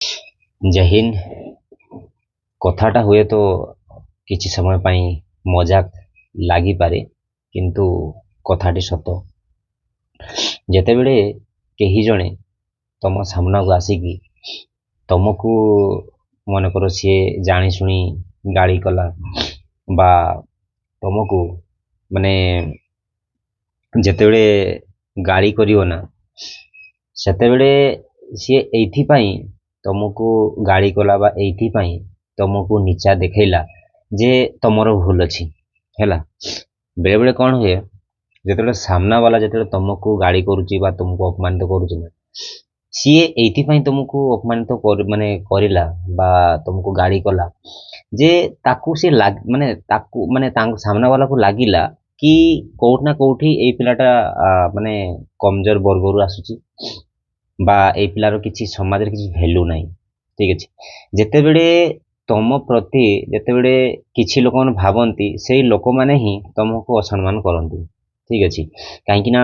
जय हिंद। कथाटा हुए तो किछि समय पाई मजाक लागी पारे, किंतु कथाटी सत। जेतेबेले केही जणे तम सामना को आसिकी तमको मन करो सी जानी शुणी गाड़ी कला बा तमको माने जेतेबेले गाड़ी करियो ना सेतेबेले सी एइथिपाई तमको गाड़ी कला बा एइथिपाई तमको नीचा देखैला जे तमरो भूल अछि हैला। बेले बेले कौन हुए जेतेबेले सामना वाला जेतेबेले तमको गाड़ी करूची बा तुमको अपमानित करूची ना सीए एइथिपाई तुमको अपमानित माने करिला बा तुमको गाड़ी कला जे ताकू से लाग माने सामना वाला को लागिला कि कोउठ ना कोउठी एई पिलाटा माने कमजोर वर्गरु आसुची बा एई पिलार किछि समाज रे किछि भैल्यू नाही। ठीक अछि जेतेबेले तम प्रति जेतेबेले किछि लोक मन भाबंती सेई लोक माने ही तमको असम्मान करंती। ठीक अछि काहेकि ना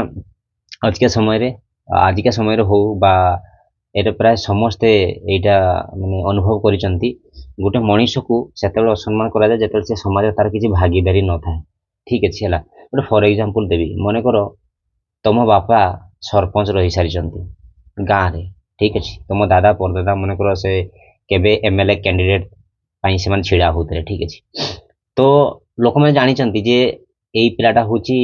आजिका समय रे हो बा एटा प्राय समस्ते एटा माने अनुभव करिसंती गोटे मनीष को सेतेबेले असम्मान करा जाय जेतेबेले से समाज तार किछि भागीदारी न थाए। ठीक अछि हैला गोटे फॉर एग्जांपल देबी मने करो तम बापा सरपंच रही सारिचंती गाँ रे। ठीक अछि तुम दादा परदादा मन कर से केबे एमएलए कैंडिडेट पाई से छिड़ा होते। ठीक अछि तो लोक मैंने जानी जे एई पिलाटा होची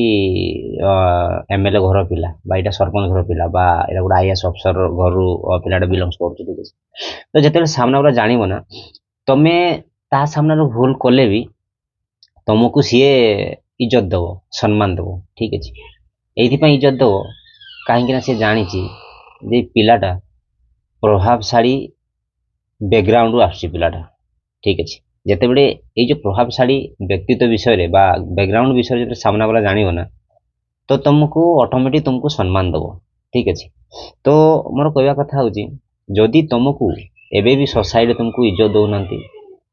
एमएलए घर पिला बा एटा सरपंच घर पिला बा एटा गोटे आईएएस अफसर घर पिलाटा बिलोंग्स करूची। ठीक अछि तो जेतेबेले सामना वाला जानिबो ना तमे ता सामना रो भूल कले भी तुमको सीए इज्जत दबो सम्मान दबो। ठीक अछि एइथिपाई इज्जत दबो काहेकि ना से जानिची जे पिलाटा प्रभावशाली बैकग्राउंड आसुची पिलाटा। ठीक अछि जेतेबेले एई जो प्रभावशाली व्यक्तित्व विषय रे बा बैकग्राउंड विषय रे सामना वाला जानिबो ना तो तुमको ऑटोमेटिक तुमको सम्मान दबो। ठीक अछि तो मोर कहवा कथा होची जदि तुमको एबे भी सोसाइटी तुमको इज्जत दो नांती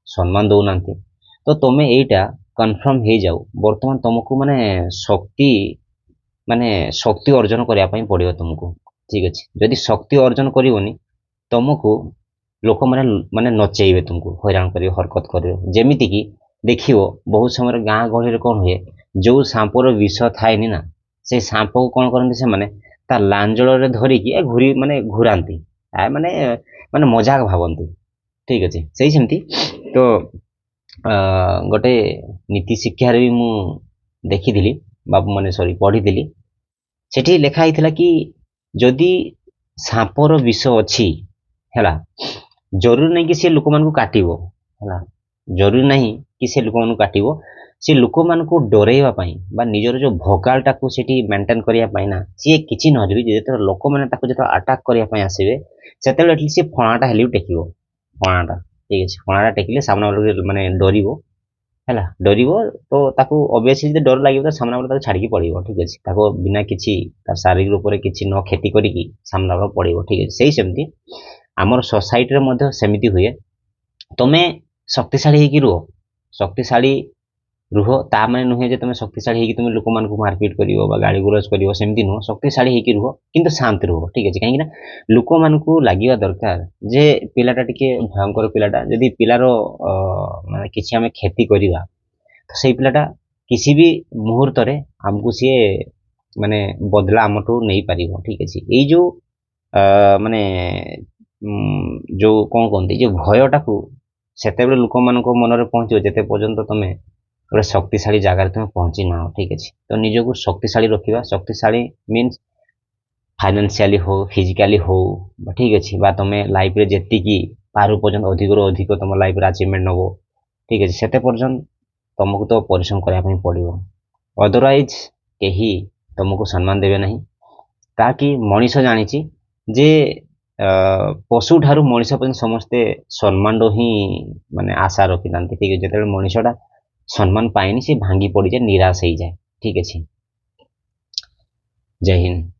सम्मान दो नांती तो तुमे एइटा कन्फर्म हे जाऊ वर्तमान तुमको माने शक्ति अर्जन करिया पई पड़ियो तुमको। ठीक अछि जदि शक्ति अर्जन करिवोनी तुमको लोक माने नचेइबे तुमको हैरान करियो हरकत करियो जेमिति कि देखियो बहुत समय गाँ गहली रे कौन हुए जो सांपोर विष थाएनी ना से सांप को कौन करती से माने ता लांजल रे धरिकी घुरी माने घुरांती माने माने मजाक भाबंती। ठीक अछि सही सेमती तो गोटे नीति शिक्षा रे भी मु देखिथिली बाबू माने सॉरी पढ़िथिली सेठी लेखा आइथिला कि जदि सांपर विष अछि हैला जरूरी नहीं कि से लोक मान को काटिबो हैला जरूरी नहीं कि से लोक मान को काटिबो से लोक मान को डरेइबा पई बा निजर जो भोकाल टाकू सेठी मेंटेन करिया पई ना से किछि न हबी जेते लोक माने ताको जेते अटैक करिया पई आसीबे सेते एटली से फणाटा हेली टेकिबो फणाटा। ठीक अछि फणाटा टेकिले सामना वाला माने डरिबो हैला डरिबो तो ताको ऑब्वियसली जे डर लागिबो तो सामना वाला ताको छाड़ी पड़िबो। ठीक अछि ताको बिना किछि तार शारीरिक रूप रे किछि न खेती करिकी सामना वाला पड़िबो। ठीक अछि सही सेमती हमर सोसाइटी रे मध्ये सेमिति हुए तमे शक्तिशाली हेकी रुह शक्तिशाली रुह ता माने नुहे जे तमे शक्तिशाली हेकी तुम लोक मान को मारपीट करियो बा गाड़ी गुरज करियो सेमती नुह शक्तिशाली हेकी रुह किंतु शांत रुह। ठीक अछि काहेकि ना लोक मान को लागिवा दरकार जे पिलाटा टिके भयंकर पिलाटा जदि पिलारो माने किछि हमें खेती करिवा तो सेई पिलाटा किसी भी मुहूर्त रे हमको सी माने बदला हमठू नहीं पारिबो। ठीक अछि एई जो माने जो कौन कहते जो भयटा को सेतेबेले लोक मान मन में पहुंचो जेते पर्यंत तमे गोटे शक्तिशाली जगार तुम पहुंची ना। ठीक अछि तो निजको शक्तिशाली रखिबा शक्तिशाली मीन्स फाइनेंशियली हो फिजिकली हो ठीक अछि बा तमे लाइफ रे जेति की पारु पर्यंत अधिक रो अधिक तुम लाइफ रे अचीवमेंट नबो। ठीक अछि सेते पर्यंत तुमको तो परिश्रम करिया पई पड़िबो अदरवाइज केही तुमको सम्मान देबे नहीं ताकि मनीष जानिछि जे पशु ठारू मनीष पर्यंत समस्ते सम्मान रो ही माने आशा रखि थांती। ठीक अछि जेतेबेले मनीषटा सम्मान पाएनी से भांगी पड़ी जाए निराश हो जाए। ठीक अछि जय हिंद।